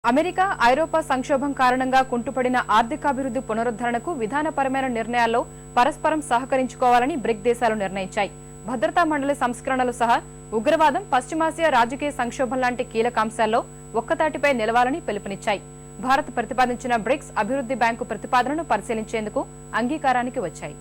America, ఐరోపా సంక్షోభం కారణంగా కుంటుపడిన ఆర్థికాభివృద్ధి పునరుద్ధరణకు విధానపరమైన నిర్ణయాల్లో పరస్పరం సహకరించుకోవాలని బ్రిక్ దేశాలు నిర్ణయించాయి. భద్రతా మండలి సంస్కరణలు సహా ఉగ్రవాదం, పశ్చిమాసియా రాజకీయ సంక్షోభం లాంటి కీలక అంశాల్లో ఒక్కతాటిపై నిలవాలని పిలుపునిచ్చాయి. భారత్ ప్రతిపాదించిన బ్రిక్స్ అభివృద్ధి బ్యాంకు ప్రతిపాదనను పరిశీలించేందుకు అంగీకారానికి వచ్చాయి.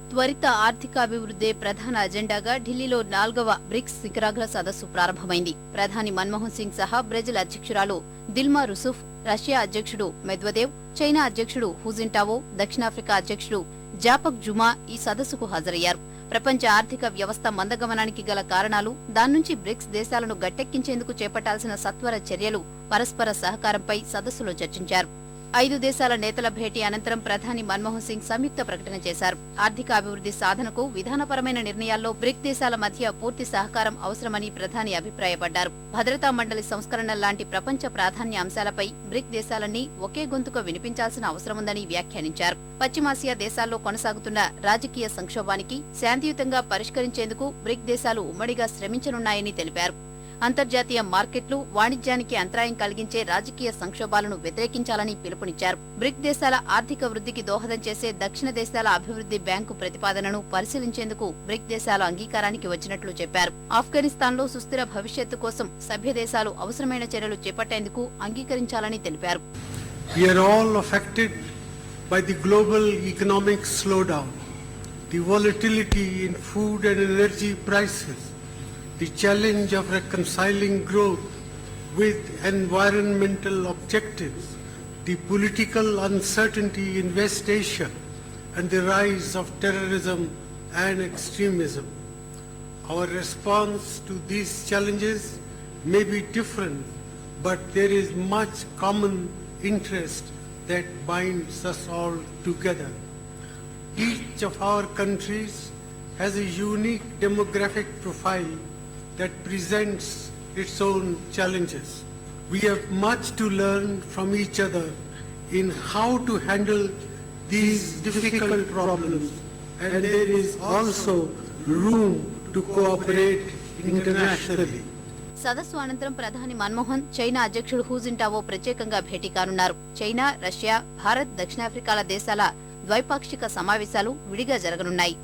త్వరిత ఆర్థికాభివృద్ధే ప్రధాన అజెండాగా ఢిల్లీలో 4వ బ్రిక్స్ శిఖరాగ్ర సదస్సు ప్రారంభమైంది. ప్రధాని మన్మోహన్ సింగ్ సహా బ్రెజిల్ అధ్యక్షురాలు దిల్మా రుసూఫ్, రష్యా అధ్యక్షుడు మెద్వదేవ్, చైనా అధ్యక్షుడు హుజింటావో, దక్షిణాఫ్రికా అధ్యక్షుడు జాకబ్ జుమా ఈ సదస్సుకు హాజరయ్యారు. ప్రపంచ ఆర్థిక వ్యవస్థ మందగమనానికి గల కారణాలు, దాన్నుంచి బ్రిక్స్ దేశాలను గట్టెక్కించేందుకు చేపట్టాల్సిన సత్వర చర్యలు, పరస్పర సహకారంపై సదస్సులో చర్చించారు. 5 దేశాల నేతల భేటీ అనంతరం ప్రధాని మన్మోహన్ సింగ్ సంయుక్త ప్రకటన చేశారు. ఆర్థిక అభివృద్ధి సాధనకు విధానపరమైన నిర్ణయాల్లో బ్రిక్ దేశాల మధ్య పూర్తి సహకారం అవసరమని ప్రధాని అభిప్రాయపడ్డారు. భద్రతా మండలి సంస్కరణల లాంటి ప్రపంచ ప్రాధాన్య అంశాలపై బ్రిక్ దేశాలన్నీ ఒకే గొంతుక వినిపించాల్సిన అవసరముందని వ్యాఖ్యానించారు. పశ్చిమాసియా దేశాల్లో కొనసాగుతున్న రాజకీయ సంక్షోభానికి శాంతియుతంగా పరిష్కరించేందుకు బ్రిక్ దేశాలు ఉమ్మడిగా శ్రమించనున్నాయని తెలిపారు. అంతర్జాతీయ మార్కెట్లు, వాణిజ్యానికి అంతరాయం కలిగించే రాజకీయ సంక్షోభాలను వ్యతిరేకించాలని పిలుపునిచ్చారు. బ్రిక్ దేశాల ఆర్థిక వృద్ధికి దోహదం చేసే దక్షిణ దేశాల అభివృద్ధి బ్యాంకు ప్రతిపాదనను పరిశీలించేందుకు బ్రిక్ దేశాలు అంగీకారానికి వచ్చినట్లు చెప్పారు. ఆఫ్ఘనిస్తాన్లో సుస్థిర భవిష్యత్తు కోసం సభ్య దేశాలు అవసరమైన చర్యలు చేపట్టేందుకు అంగీకరించాలని తెలిపారు. We are all affected by the global economic slowdown, the volatility in food and energy prices, the challenge of reconciling growth with environmental objectives, the political uncertainty in West Asia, and the rise of terrorism and extremism. Our response to these challenges may be different, but there is much common interest that binds us all together. Each of our countries has a unique demographic profile that presents its own challenges. We have much to learn from each other in how to handle these difficult problems, and there is also room to cooperate internationally. సదస్సు అనంతరం ప్రధాని Manmohan, China అధ్యక్షుడు హుజింటావో ప్రత్యేకంగా భేటీ కానున్నారు. China, Russia, Bharat, దక్షిణాఫ్రికాల దేశాల ద్వైపాక్షిక సమావేశాలు విడిగా జరగనున్నాయి.